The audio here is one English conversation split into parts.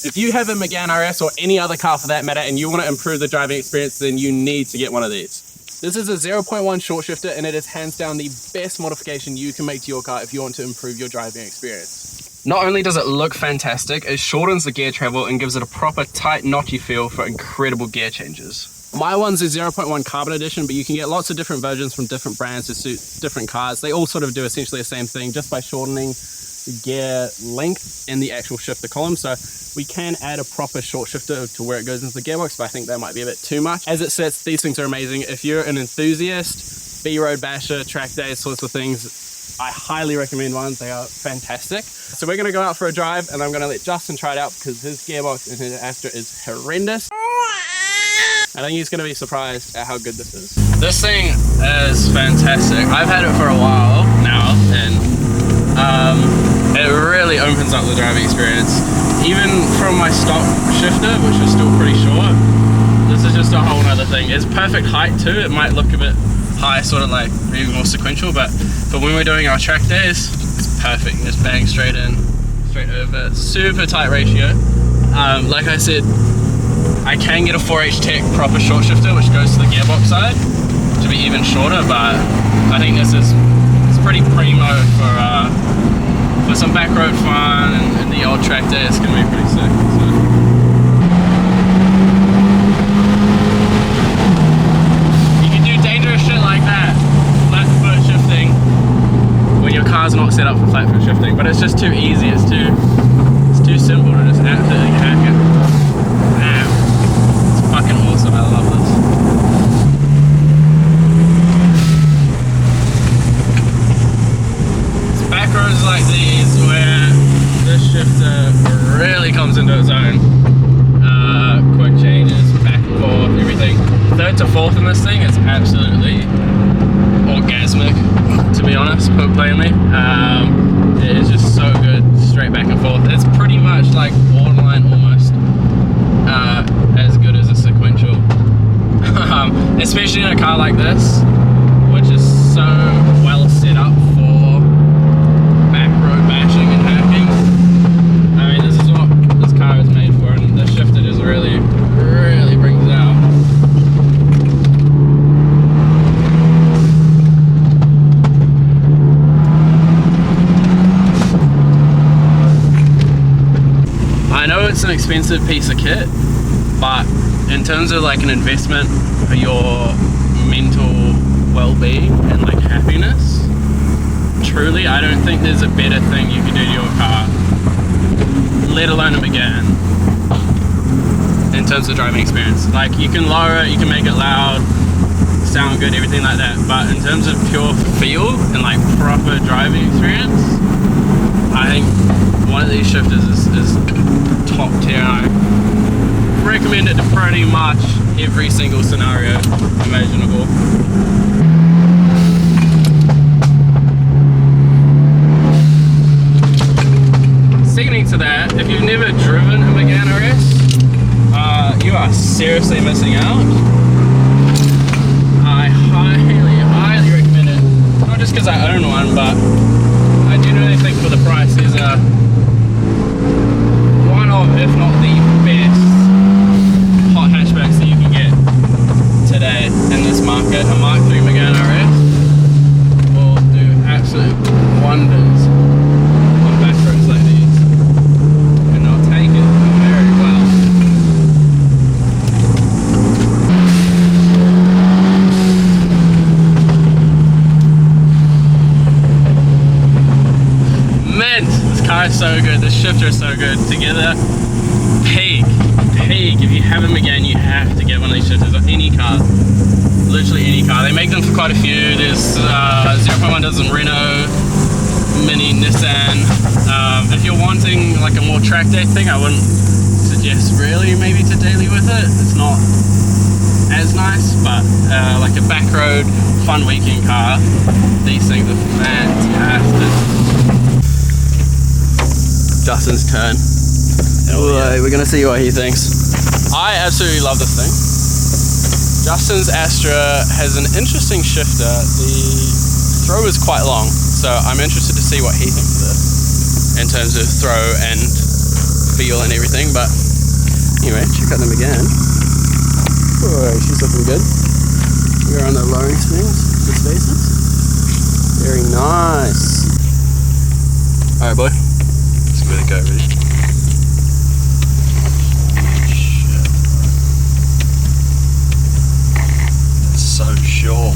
If you have a Megane RS or any other car for that matter and you want to improve the driving experience, then you need to get one of these. This is a 0.1 short shifter and it is hands down the best modification you can make to your car if you want to improve your driving experience. Not only does it look fantastic, it shortens the gear travel and gives it a proper tight notchy feel for incredible gear changes. My one's a 0.1 Carbon edition, but you can get lots of different versions from different brands to suit different cars. They all sort of do essentially the same thing just by shortening the gear length in the actual shifter column. So we can add a proper short shifter to where it goes into the gearbox, but I think that might be a bit too much. As it sits, these things are amazing. If you're an enthusiast, B-road basher, track days, sorts of things, I highly recommend one. They are fantastic. So we're gonna go out for a drive and I'm gonna let Justin try it out because his gearbox in his Astra is horrendous. I think he's gonna be surprised at how good this is. This thing is fantastic. I've had it for a while now and it really opens up the driving experience. Even from my stock shifter, which is still pretty short, this is just a whole nother thing. It's perfect height too. It might look a bit high, sort of like maybe more sequential, but for when we're doing our track days, it's perfect. Just bang straight in, straight over. Super tight ratio. Like I said, I can get a 4H Tech proper short shifter, which goes to the gearbox side to be even shorter, but I think this is pretty primo for some back road fun and the old track day. It's gonna be pretty sick. So. You can do dangerous shit like that, flat foot shifting, when your car's not set up for flat foot shifting, but it's just too easy. It's too simple to just absolutely hack it. Damn, it's fucking awesome. I love this. Roads like these where this shifter really comes into its own. Quick changes, back and forth, everything. Third to fourth in this thing is absolutely orgasmic, to be honest, put plainly. It is just so good, straight back and forth. It's pretty much like borderline almost as good as a sequential. Especially in a car like this, which is so well set up for bashing and hacking. I mean, this is what this car is made for, and the shifter just really brings it out. I know it's an expensive piece of kit, but in terms of like an investment for your mental well-being and like happiness, truly, I don't think there's a better thing you can do to your car, let alone a Megane, in terms of driving experience. Like, you can lower it, you can make it loud, sound good, everything like that, but in terms of pure feel and like proper driving experience, I think one of these shifters is top tier. I recommend it to pretty much every single scenario imaginable. Seconding to that, if you've never driven a Megane RS, you are seriously missing out. I highly recommend it. Not just because I own one, but I genuinely think for the price, there's one of, if not the best, hot hatchbacks that you can get today in this market. A Mark III Megane RS will do absolute wonders on back roads like these. Take it very well. Mint! This car is so good, this shifter is so good. Together, peak. If you have a Megane, you have to get one of these shifters, or any car. Literally any car. They make them for quite a few. There's 0.1 does in Renault, Mini, Nissan. If you're wanting like a more track day thing, I wouldn't suggest really maybe to daily with it. It's not as nice, but like a back road, fun weekend car, these things are fantastic. Justin's turn. Yeah. We're gonna see what he thinks. I absolutely love this thing. Justin's Astra has an interesting shifter. The throw is quite long, so I'm interested to see what he thinks of this in terms of throw and feel and everything. But anyway, check out them again. Oh, she's looking good. We're on the lowering swings, the spaces. Very nice. Alright, boy. Let's give it a go, ready? Shit. It's so short.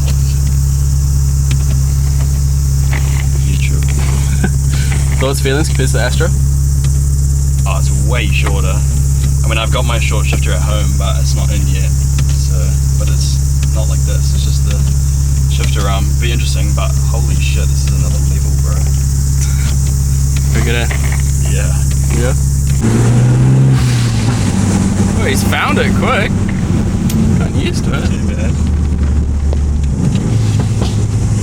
YouTube. Thoughts, feelings compared to the Astra? Oh, it's way shorter. I mean, I've got my short shifter at home, but it's not in yet. So, but it's not like this. It's just the shifter arm. Be interesting, but holy shit, this is another level, bro. Pretty good, eh? Yeah. Yeah. Oh, he's found it quick. Got used to it. Too bad.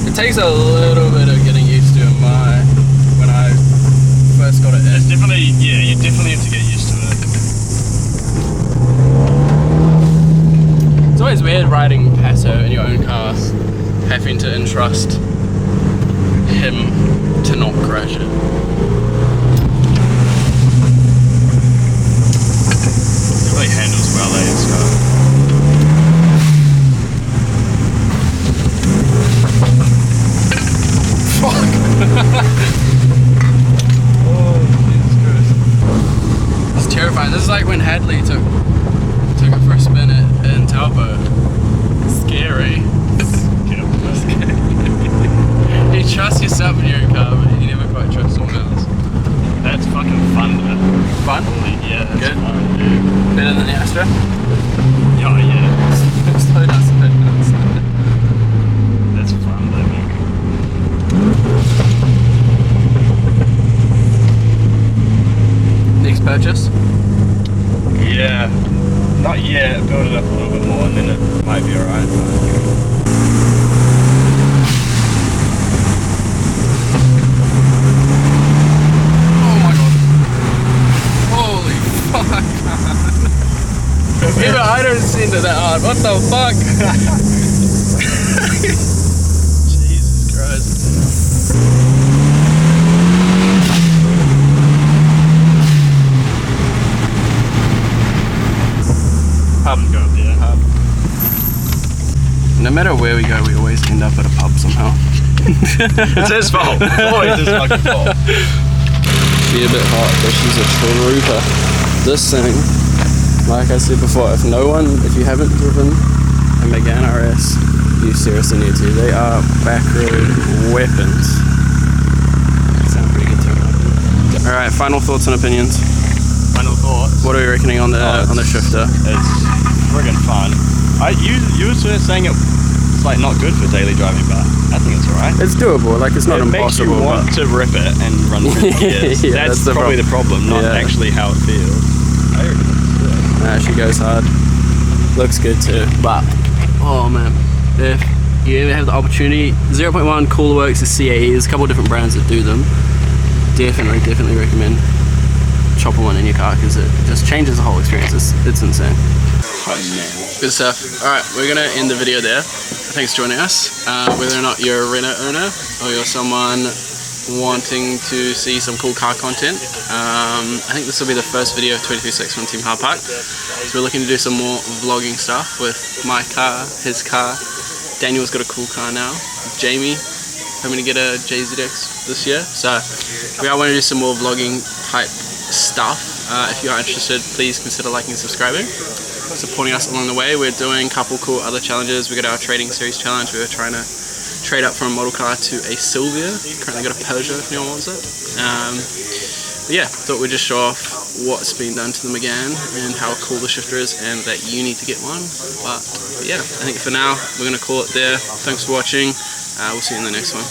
It takes a little bit of getting used to when I first got it in. It's definitely, yeah, you definitely have to get used to it. It's always weird riding Passo in your own car, having to entrust him to not crash it. It really handles well, eh, this car. Fuck! Oh, Jesus Christ. It's terrifying. This is like when Hadley took it for a spin in Taupo. Scary. You trust yourself in your own car, but you never quite trust someone else. That's fucking fun, though. Fun? Holy, yeah, that's Good. fun, dude. Better than the Astra? Yeah, yeah. Slow down, slow down, slow down. That's fun, though, man. Next purchase? Yeah. Not yet. Build it up a little bit more and then it might be alright. Oh my god. Holy fuck. Even I don't seem to that hard. What the fuck? Jesus Christ. Pub go up there. Pub. No matter where we go, we always end up at a pub somehow. It's his fault. It's always his fucking fault. She's a bit hot, but she's a trooper. This thing, like I said before, if you haven't driven a Megane RS, you seriously need to. They are back road weapons. They sound pretty good too. Alright, final thoughts and opinions. Final thoughts. What are we reckoning on the shifter? It's friggin' fun. You were sort of saying it's like not good for daily driving, but I think it's alright. It's doable, like it's not impossible. It makes you want to rip it and run through gears. Yeah, that's probably the problem, not actually how it feels. I reckon it's good. Nah, she goes hard. Looks good too. But, oh man, if you ever have the opportunity, 0.1 Coolworks is CAE. There's a couple of different brands that do them. Definitely recommend chopping one in your car because it just changes the whole experience. It's insane. Good stuff. Alright, we're going to end the video there. Thanks for joining us. Whether or not you're a Renault owner or you're someone wanting to see some cool car content, I think this will be the first video of 2026 from Team Hardpark. So we're looking to do some more vlogging stuff with my car, his car. Daniel's got a cool car now. Jamie hoping to get a JZX this year. So we are wanting to do some more vlogging type stuff. If you are interested, please consider liking and subscribing, supporting us along the way. We're doing a couple cool other challenges. We got our trading series challenge. We were trying to trade up from a model car to a Sylvia. Currently got a Peugeot if anyone wants it. But yeah, thought we'd just show off what's been done to the Megane and how cool the shifter is and that you need to get one. But yeah, I think for now we're going to call it there. Thanks for watching. We'll see you in the next one.